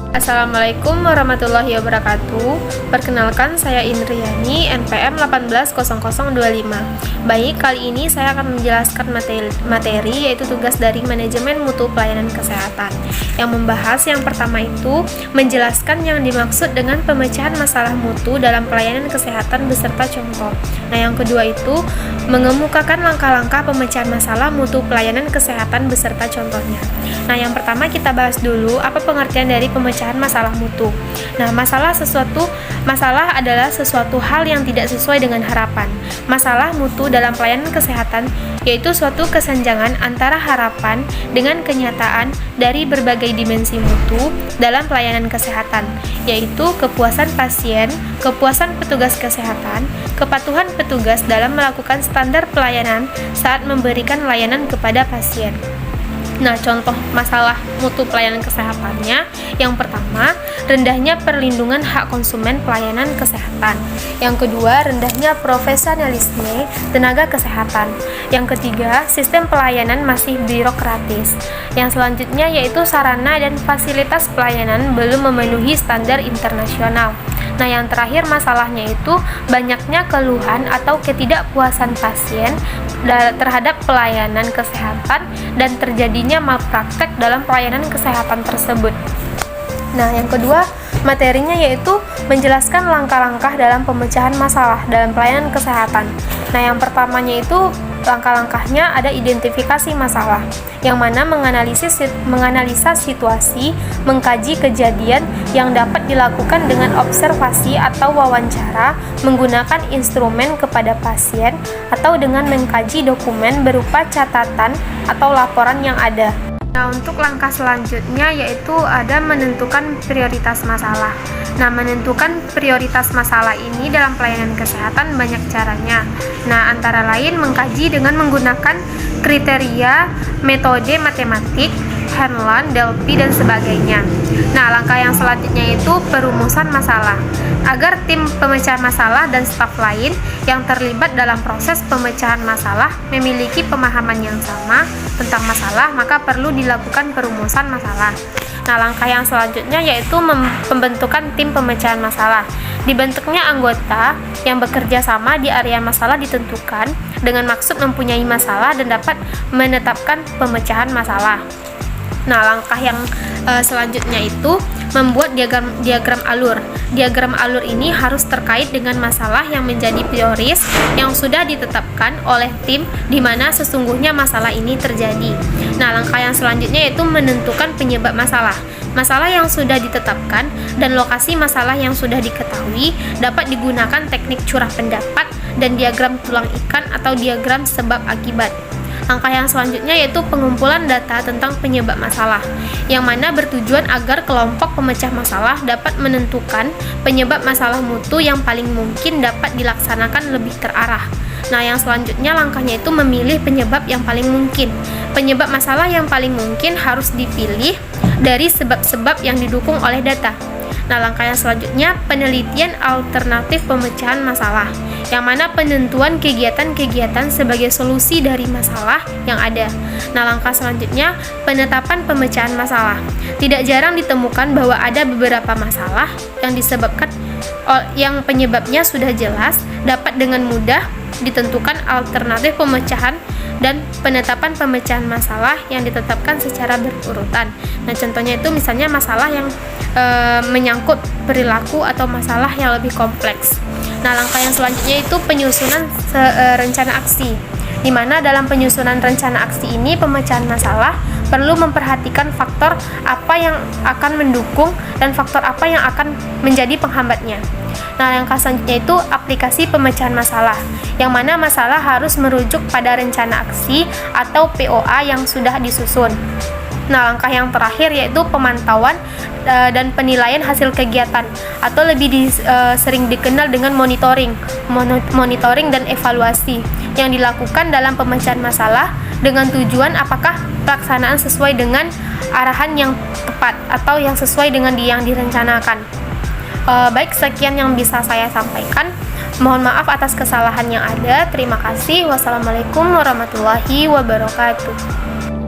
Assalamualaikum warahmatullahi wabarakatuh. Perkenalkan, saya Indriani, NPM 180025. Baik, kali ini saya akan menjelaskan materi yaitu tugas dari Manajemen Mutu Pelayanan Kesehatan. Yang membahas yang pertama itu menjelaskan yang dimaksud dengan pemecahan masalah mutu dalam pelayanan kesehatan beserta contoh. Nah, yang kedua itu mengemukakan langkah-langkah pemecahan masalah mutu pelayanan kesehatan beserta contohnya. Nah, yang pertama kita bahas dulu apa pengertian dari pemecahan masalah mutu. Nah, masalah adalah sesuatu hal yang tidak sesuai dengan harapan. Masalah mutu dalam pelayanan kesehatan yaitu suatu kesenjangan antara harapan dengan kenyataan dari berbagai dimensi mutu dalam pelayanan kesehatan, yaitu kepuasan pasien, kepuasan petugas kesehatan, kepatuhan petugas dalam melakukan standar pelayanan saat memberikan layanan kepada pasien. Nah, contoh masalah mutu pelayanan kesehatannya, yang pertama, rendahnya perlindungan hak konsumen pelayanan kesehatan. Yang kedua, rendahnya profesionalisme tenaga kesehatan. Yang ketiga, sistem pelayanan masih birokratis. Yang selanjutnya yaitu sarana dan fasilitas pelayanan belum memenuhi standar internasional. Nah, yang terakhir masalahnya itu banyaknya keluhan atau ketidakpuasan pasien terhadap pelayanan kesehatan dan terjadinya malpraktek dalam pelayanan kesehatan tersebut. Nah, yang kedua materinya yaitu menjelaskan langkah-langkah dalam pemecahan masalah dalam pelayanan kesehatan. Nah, yang pertamanya itu langkah-langkahnya ada identifikasi masalah, yang mana menganalisa situasi, mengkaji kejadian yang dapat dilakukan dengan observasi atau wawancara, menggunakan instrumen kepada pasien, atau dengan mengkaji dokumen berupa catatan atau laporan yang ada. Nah, untuk langkah selanjutnya yaitu ada menentukan prioritas masalah. Nah, menentukan prioritas masalah ini dalam pelayanan kesehatan banyak caranya. Nah, antara lain mengkaji dengan menggunakan kriteria metode matematik, Hanlon, Delphi, dan sebagainya. Nah, langkah yang selanjutnya itu perumusan masalah. Agar tim pemecahan masalah dan staf lain yang terlibat dalam proses pemecahan masalah memiliki pemahaman yang sama tentang masalah, maka perlu dilakukan perumusan masalah. Nah, langkah yang selanjutnya yaitu pembentukan tim pemecahan masalah. Dibentuknya anggota yang bekerja sama di area masalah ditentukan dengan maksud mempunyai masalah dan dapat menetapkan pemecahan masalah. Nah, langkah yang selanjutnya itu membuat diagram alur. Diagram alur ini harus terkait dengan masalah yang menjadi prioris yang sudah ditetapkan oleh tim di mana sesungguhnya masalah ini terjadi. Nah, langkah yang selanjutnya yaitu menentukan penyebab masalah. Masalah yang sudah ditetapkan dan lokasi masalah yang sudah diketahui dapat digunakan teknik curah pendapat dan diagram tulang ikan atau diagram sebab akibat. Langkah yang selanjutnya yaitu pengumpulan data tentang penyebab masalah, yang mana bertujuan agar kelompok pemecah masalah dapat menentukan penyebab masalah mutu yang paling mungkin dapat dilaksanakan lebih terarah. Nah, yang selanjutnya langkahnya itu memilih penyebab yang paling mungkin. Penyebab masalah yang paling mungkin harus dipilih dari sebab-sebab yang didukung oleh data. Nah, langkah yang selanjutnya penelitian alternatif pemecahan masalah, yang mana penentuan kegiatan-kegiatan sebagai solusi dari masalah yang ada. Nah, langkah selanjutnya penetapan pemecahan masalah. Tidak jarang ditemukan bahwa ada beberapa masalah yang disebabkan yang penyebabnya sudah jelas, dapat dengan mudah ditentukan alternatif pemecahan dan penetapan pemecahan masalah yang ditetapkan secara berurutan. Nah, contohnya itu misalnya masalah yang menyangkut perilaku atau masalah yang lebih kompleks. Nah, langkah yang selanjutnya itu penyusunan rencana aksi, di mana dalam penyusunan rencana aksi ini pemecahan masalah perlu memperhatikan faktor apa yang akan mendukung dan faktor apa yang akan menjadi penghambatnya. Nah, langkah selanjutnya itu aplikasi pemecahan masalah, yang mana masalah harus merujuk pada rencana aksi atau POA yang sudah disusun. Nah, langkah yang terakhir yaitu pemantauan dan penilaian hasil kegiatan atau lebih sering dikenal dengan monitoring dan evaluasi yang dilakukan dalam pemecahan masalah dengan tujuan apakah pelaksanaan sesuai dengan arahan yang tepat atau yang sesuai dengan yang direncanakan. Baik, sekian yang bisa saya sampaikan. Mohon maaf atas kesalahan yang ada. Terima kasih. Wassalamualaikum warahmatullahi wabarakatuh.